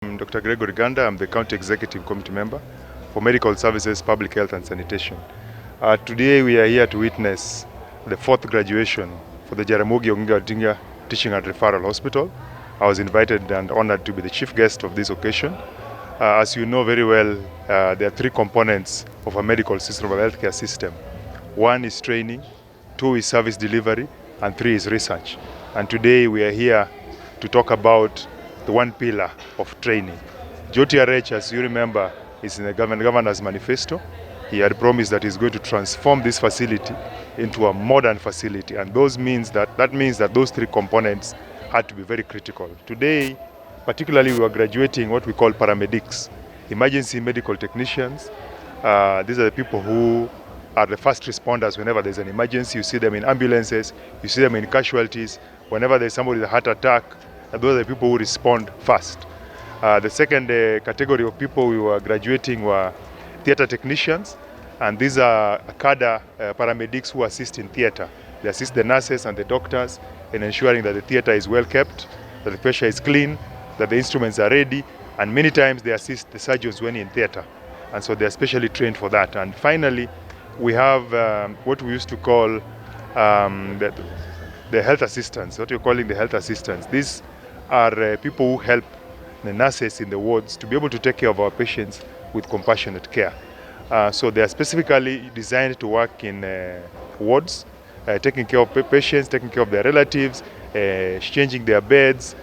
I'm Dr. Gregory Ganda. I'm the County Executive Committee member for Medical Services, Public Health and Sanitation. Today we are here to witness the fourth graduation for the Jaramogi Oginga Odinga Teaching and Referral Hospital. I was invited and honored to be the chief guest of this occasion. As you know very well, there are three components of a medical system, of a healthcare system. One is training, two is service delivery, and three is research. And today we are here to talk about the one pillar of training. Jootrh, as you remember, is in the governor's manifesto. He had promised that he's going to transform this facility into a modern facility, and that means that those three components had to be very critical. Today, particularly, we are graduating what we call paramedics, emergency medical technicians. These are the people who are the first responders whenever there's an emergency. You see them in ambulances, you see them in casualties. Whenever there's somebody with a heart attack, those are the people who respond first. The second category of people we were graduating were theater technicians, and these are cadre paramedics who assist in theater. They assist the nurses and the doctors in ensuring that the theater is well kept, that the pressure is clean, that the instruments are ready, and many times they assist the surgeons when in theater. And so they are specially trained for that. And finally, we have what we used to call the health assistants, what we're calling the health assistants. These are people who help the nurses in the wards to be able to take care of our patients with compassionate care. So they are specifically designed to work in wards, taking care of patients, taking care of their relatives, changing their beds,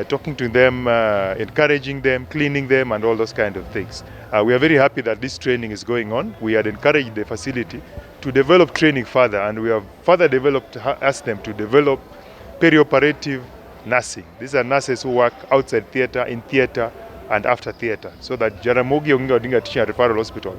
talking to them, encouraging them, cleaning them, and all those kind of things. We are very happy that this training is going on. We had encouraged the facility to develop training further, and we have further asked them to develop perioperative nursing. These are nurses who work outside theater, in theater, and after theater, so that Jaramogi Oginga Odinga Teaching and Referral Hospital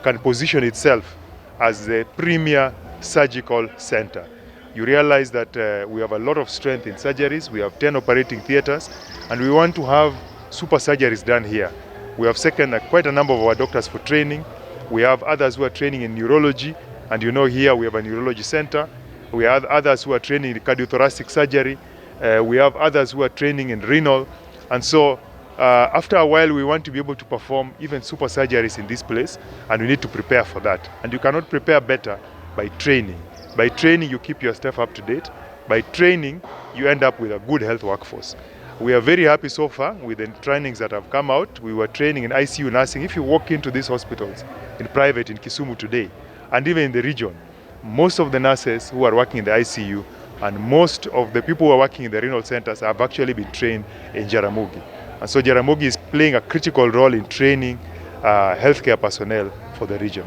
can position itself as the premier surgical center. You realize that we have a lot of strength in surgeries. We have 10 operating theaters, and we want to have super surgeries done here. We have taken quite a number of our doctors for training. We have others who are training in neurology, and you know here we have a neurology center. We have others who are training in cardiothoracic surgery. We have others who are training in renal. And so after a while, we want to be able to perform even super surgeries in this place, and we need to prepare for that. And you cannot prepare better by training. By training, you keep your staff up to date. By training, you end up with a good health workforce. We are very happy so far with the trainings that have come out. We were training in ICU nursing. If you walk into these hospitals, in private in Kisumu today, and even in the region, most of the nurses who are working in the ICU and most of the people who are working in the renal centers have actually been trained in Jaramogi. And so Jaramogi is playing a critical role in training healthcare personnel for the region.